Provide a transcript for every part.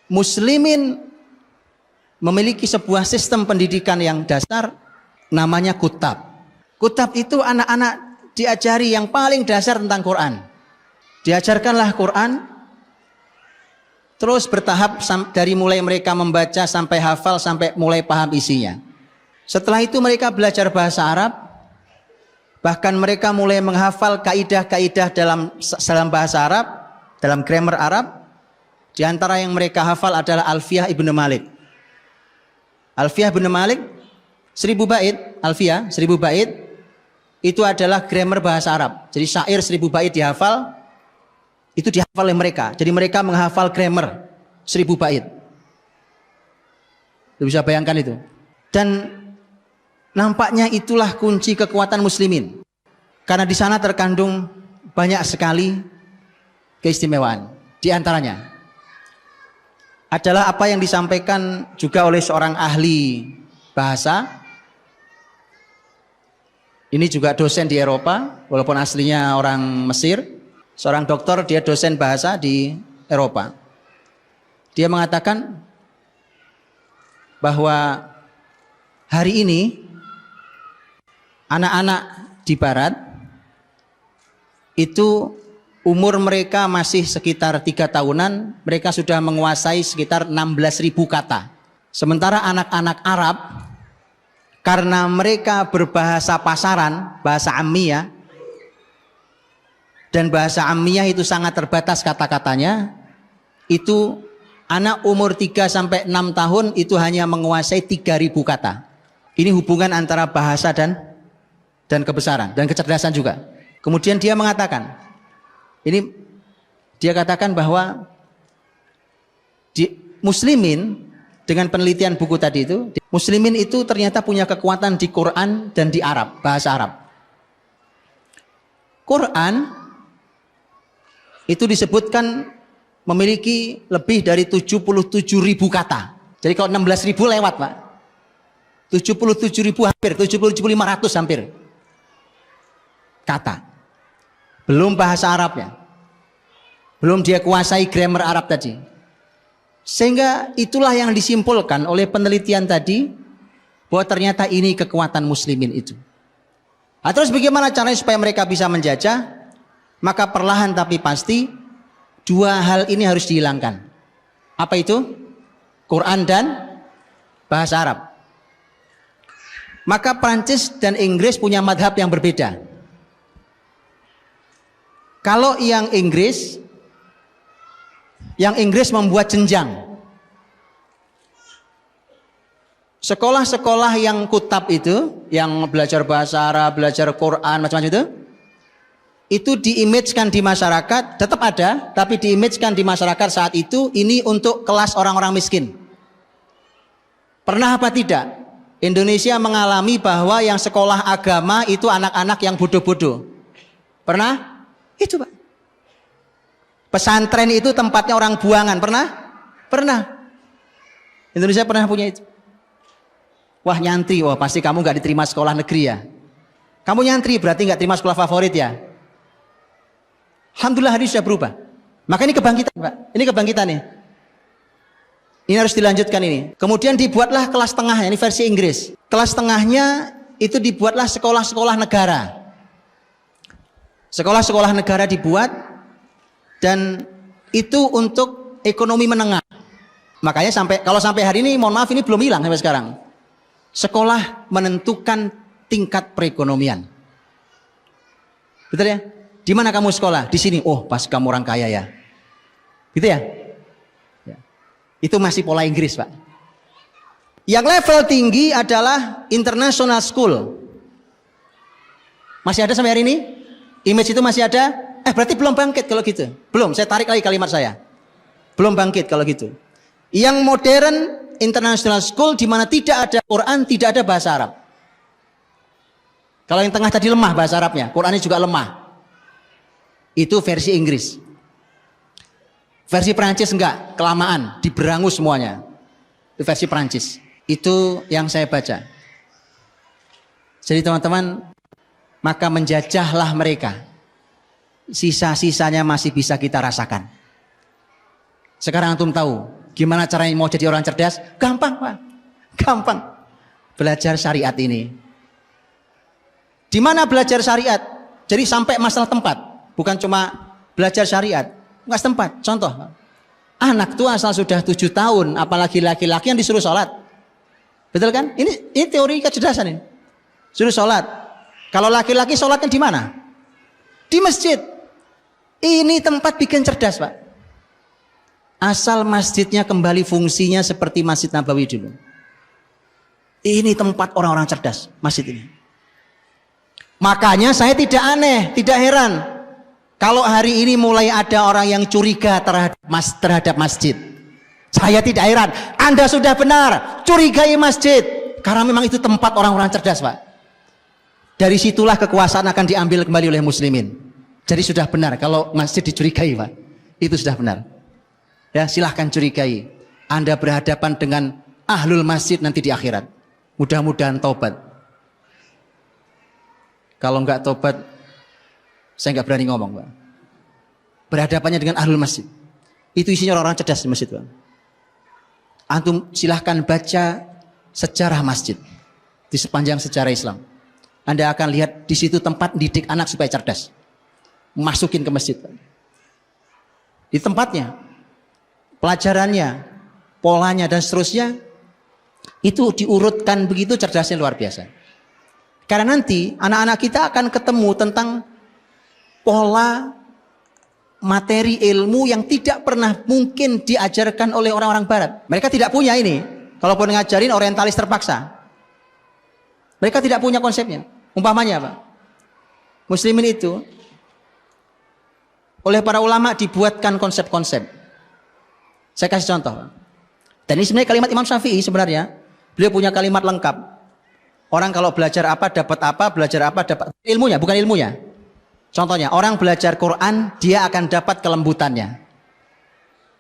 Muslimin memiliki sebuah sistem pendidikan yang dasar namanya kutab. Kutab itu anak-anak diajari yang paling dasar tentang Quran. Diajarkanlah Quran terus bertahap dari mulai mereka membaca sampai hafal sampai mulai paham isinya. Setelah itu mereka belajar bahasa Arab, bahkan mereka mulai menghafal kaidah-kaidah dalam bahasa Arab, dalam grammar Arab. Di antara yang mereka hafal adalah Alfiyah Ibnu Malik. Alfiyah Ibnu Malik 1000 bait, Alfiyah 1000 bait itu adalah grammar bahasa Arab. Jadi syair 1000 bait dihafal, itu dihafal oleh mereka. Jadi mereka menghafal grammar 1000 bait. Lu bisa bayangkan itu. Dan nampaknya itulah kunci kekuatan muslimin. Karena di sana terkandung banyak sekali keistimewaan. Di antaranya adalah apa yang disampaikan juga oleh seorang ahli bahasa. Ini juga dosen di Eropa, walaupun aslinya orang Mesir. Seorang dokter, dia dosen bahasa di Eropa. Dia mengatakan bahwa hari ini anak-anak di Barat itu umur mereka masih sekitar 3 tahunan, mereka sudah menguasai sekitar 16.000 kata. Sementara anak-anak Arab, karena mereka berbahasa pasaran, bahasa Ammiyah, dan bahasa Ammiyah itu sangat terbatas kata-katanya, itu anak umur 3-6 tahun itu hanya menguasai 3.000 kata. Ini hubungan antara bahasa dan kebesaran, dan kecerdasan juga. Kemudian dia mengatakan, dia katakan bahwa muslimin, dengan penelitian buku tadi itu, muslimin itu ternyata punya kekuatan di Quran dan di Arab, bahasa Arab. Quran itu disebutkan memiliki lebih dari 77.000 kata. Jadi kalau 16.000 lewat, Pak. 77.000 hampir, 77.500 hampir kata. Belum bahasa Arabnya. Belum dia kuasai grammar Arab tadi. Sehingga itulah yang disimpulkan oleh penelitian tadi, bahwa ternyata ini kekuatan muslimin itu. Nah, terus bagaimana caranya supaya mereka bisa menjajah? Maka perlahan tapi pasti 2 hal ini harus dihilangkan. Apa itu? Quran dan bahasa Arab. Maka Prancis dan Inggris punya madhab yang berbeda. Kalau yang Inggris membuat jenjang. Sekolah-sekolah yang kutab itu, yang belajar bahasa Arab, belajar Quran, macam-macam itu diimage-kan di masyarakat, tetap ada, tapi diimage-kan di masyarakat saat itu, ini untuk kelas orang-orang miskin. Pernah apa tidak? Indonesia mengalami bahwa yang sekolah agama itu anak-anak yang bodoh-bodoh. Pernah? Itu, Pak. Pesantren itu tempatnya orang buangan. Pernah? Pernah. Indonesia pernah punya itu. Wah, nyantri. Wah, pasti kamu nggak diterima sekolah negeri ya. Kamu nyantri berarti nggak terima sekolah favorit ya. Alhamdulillah hari ini sudah berubah. Maka ini kebangkitan, Pak. Ini kebangkitan nih. Ini harus dilanjutkan ini. Kemudian dibuatlah kelas tengah, ini versi Inggris. Kelas tengahnya itu dibuatlah sekolah-sekolah negara. Sekolah-sekolah negara dibuat, dan itu untuk ekonomi menengah. Makanya kalau sampai hari ini, mohon maaf, ini belum hilang sampai sekarang. Sekolah menentukan tingkat perekonomian. Betul ya? Di mana kamu sekolah? Di sini. Oh, pas kamu orang kaya ya. Gitu ya? Ya. Itu masih pola Inggris, Pak. Yang level tinggi adalah international school. Masih ada sampai hari ini? Image itu masih ada? Berarti belum bangkit kalau gitu. Belum, saya tarik lagi kalimat saya. Belum bangkit kalau gitu. Yang modern international school di mana tidak ada Quran, tidak ada bahasa Arab. Kalau yang tengah tadi lemah bahasa Arabnya, Qurannya juga lemah. Itu versi Inggris. Versi Perancis enggak, kelamaan, diberangus semuanya. Itu versi Perancis. Itu yang saya baca. Jadi teman-teman, maka menjajahlah mereka. Sisa-sisanya masih bisa kita rasakan. Sekarang antum tahu Gimana caranya mau jadi orang cerdas? Gampang Pak, gampang. Belajar syariat ini. Di mana belajar syariat? Jadi sampai masalah tempat, bukan cuma belajar syariat, nggak tempat. Contoh, anak tuh asal sudah 7 tahun, apalagi laki-laki yang disuruh sholat, betul kan? Ini teori kecerdasan ini. Suruh sholat. Kalau laki-laki sholatnya di mana? Di masjid. Ini tempat bikin cerdas Pak. Asal masjidnya kembali fungsinya seperti Masjid Nabawi dulu. Ini tempat orang-orang cerdas, masjid ini. Makanya saya tidak aneh, tidak heran kalau hari ini mulai ada orang yang curiga terhadap masjid. Saya tidak heran. Anda sudah benar, curigai masjid, karena memang itu tempat orang-orang cerdas Pak. Dari situlah kekuasaan akan diambil kembali oleh muslimin. Jadi sudah benar kalau masjid dicurigai Pak. Itu sudah benar. Ya, silahkan curigai. Anda berhadapan dengan ahlul masjid nanti di akhirat. Mudah-mudahan tobat. Kalau enggak tobat, saya enggak berani ngomong Pak. Berhadapannya dengan ahlul masjid. Itu isinya orang-orang cerdas di masjid Pak. Antum silahkan baca sejarah masjid di sepanjang sejarah Islam. Anda akan lihat di situ tempat didik anak supaya cerdas. Masukin ke masjid Pak. Di tempatnya, pelajarannya, polanya dan seterusnya itu diurutkan begitu cerdasnya luar biasa. Karena nanti anak-anak kita akan ketemu tentang pola materi ilmu yang tidak pernah mungkin diajarkan oleh orang-orang barat. Mereka tidak punya ini. Kalaupun ngajarin orientalis terpaksa. Mereka tidak punya konsepnya. Umpamanya Pak, muslimin itu oleh para ulama dibuatkan konsep-konsep. Saya kasih contoh. Dan ini sebenarnya kalimat Imam Syafi'i sebenarnya. Beliau punya kalimat lengkap. Orang kalau belajar apa, belajar apa, dapat ilmunya, bukan ilmunya. Contohnya, orang belajar Quran, dia akan dapat kelembutannya.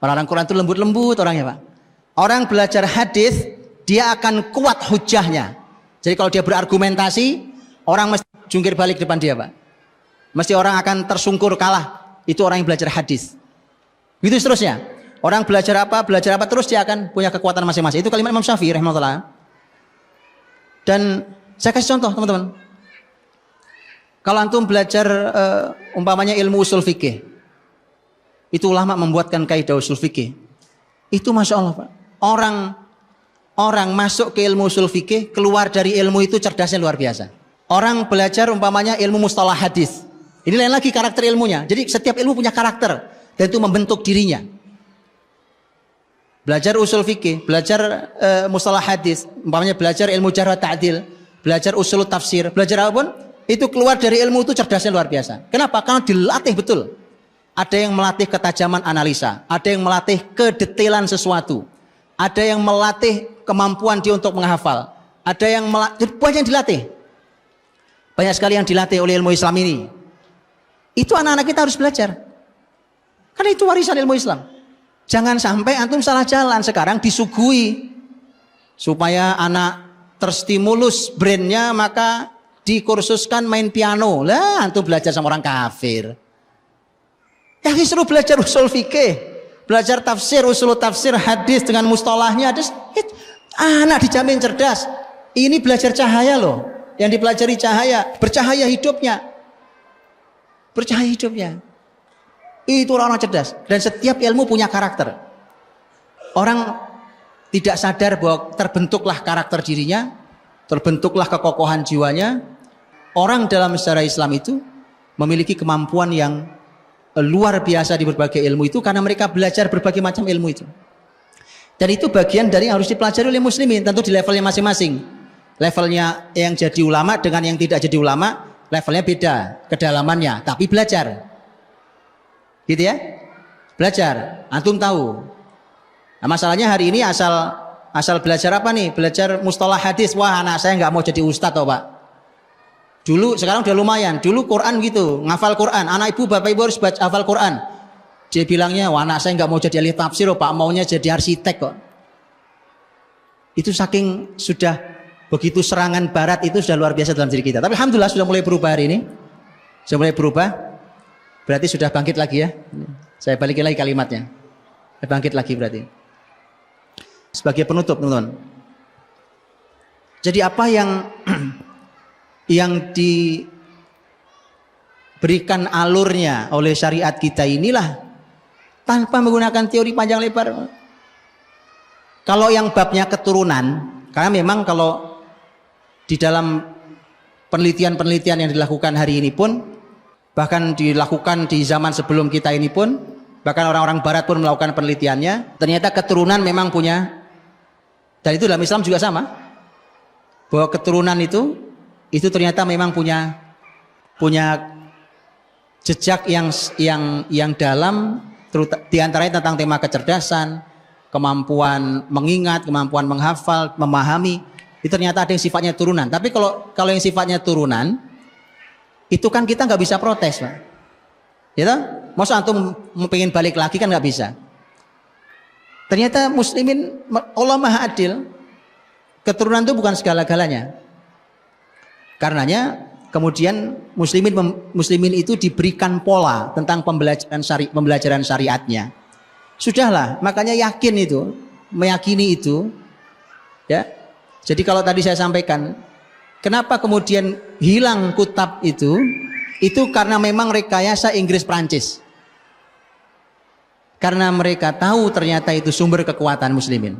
Orang-orang Quran itu lembut-lembut orangnya Pak. Orang belajar hadis, dia akan kuat hujahnya. Jadi kalau dia berargumentasi, orang mesti jungkir balik depan dia Pak. Mesti orang akan tersungkur kalah. Itu orang yang belajar hadis. Begitu seterusnya. Orang belajar apa terus dia akan punya kekuatan masing-masing. Itu kalimat Imam Syafi'i rahimahullah. Dan saya kasih contoh teman-teman. Kalau antum belajar umpamanya ilmu usul fikih, itu ulama membuatkan kaidah usul fikih. Itu masya Allah Pak. Orang masuk ke ilmu usul fikih, keluar dari ilmu itu cerdasnya luar biasa. Orang belajar umpamanya ilmu mustalah hadis. Ini lain lagi karakter ilmunya. Jadi setiap ilmu punya karakter dan itu membentuk dirinya. Belajar usul fikih, belajar mustalah hadis, umpamanya belajar ilmu jarh wa ta'dil, belajar usul tafsir, belajar apapun, itu keluar dari ilmu itu cerdasnya luar biasa. Kenapa? Karena dilatih betul. Ada yang melatih ketajaman analisa, ada yang melatih kedetailan sesuatu, ada yang melatih kemampuan dia untuk menghafal, ada yang banyak yang dilatih. Banyak sekali yang dilatih oleh ilmu Islam ini. Itu anak-anak kita harus belajar. Karena itu warisan ilmu Islam. Jangan sampai antum salah jalan. Sekarang disuguhi supaya anak terstimulus brainnya, maka dikursuskan main piano. Lah antum belajar sama orang kafir. Ya disuruh belajar usul fikih, belajar tafsir, usul tafsir, hadis dengan mustalahnya. Anak dijamin cerdas. Ini belajar cahaya loh. Yang dipelajari cahaya, bercahaya hidupnya. Bercahaya hidupnya. Itu orang-orang cerdas. Dan setiap ilmu punya karakter. Orang tidak sadar bahwa terbentuklah karakter dirinya, terbentuklah kekokohan jiwanya. Orang dalam sejarah Islam itu memiliki kemampuan yang luar biasa di berbagai ilmu itu karena mereka belajar berbagai macam ilmu itu. Dan itu bagian dari yang harus dipelajari oleh muslimin, tentu di levelnya masing-masing. Levelnya yang jadi ulama dengan yang tidak jadi ulama, levelnya beda kedalamannya, tapi belajar. Gitu ya, belajar. Antum tahu. Nah, masalahnya hari ini asal belajar apa nih? Belajar mustalah hadis. Wah, anak saya nggak mau jadi ustadz, toh Pak. Dulu, sekarang udah lumayan. Dulu Quran gitu, ngafal Quran. Anak ibu, bapak ibu harus baca hafal Quran. Dia bilangnya, wah anak saya nggak mau jadi ahli tafsir, oh, Pak, maunya jadi arsitek kok. Itu saking sudah begitu serangan Barat itu sudah luar biasa dalam diri kita. Tapi alhamdulillah sudah mulai berubah hari ini. Sudah mulai berubah. Berarti sudah bangkit lagi ya. Saya balikin lagi kalimatnya. Bangkit lagi berarti. sebagai penutup, teman-teman. Jadi apa yang yang diberikan alurnya oleh syariat kita inilah tanpa menggunakan teori panjang lebar. Kalau yang babnya keturunan, karena memang kalau di dalam penelitian-penelitian yang dilakukan hari ini pun, bahkan dilakukan di zaman sebelum kita ini pun, bahkan orang-orang barat pun melakukan penelitiannya, ternyata keturunan memang punya, dan itu dalam Islam juga sama, bahwa keturunan itu ternyata memang punya jejak yang dalam, diantaranya tentang tema kecerdasan, kemampuan mengingat, kemampuan menghafal, memahami. Itu ternyata ada yang sifatnya turunan. Tapi kalau yang sifatnya turunan, itu kan kita nggak bisa protes, Pak. Ya, masa antum pengen balik lagi kan nggak bisa. Ternyata muslimin, Allah Maha Adil. Keturunan itu bukan segala-galanya. Karenanya kemudian muslimin itu diberikan pola tentang pembelajaran syariatnya. Sudahlah, makanya meyakini itu, ya. Jadi kalau tadi saya sampaikan, kenapa kemudian hilang kutab itu karena memang rekayasa Inggris Prancis. Karena mereka tahu ternyata itu sumber kekuatan muslimin.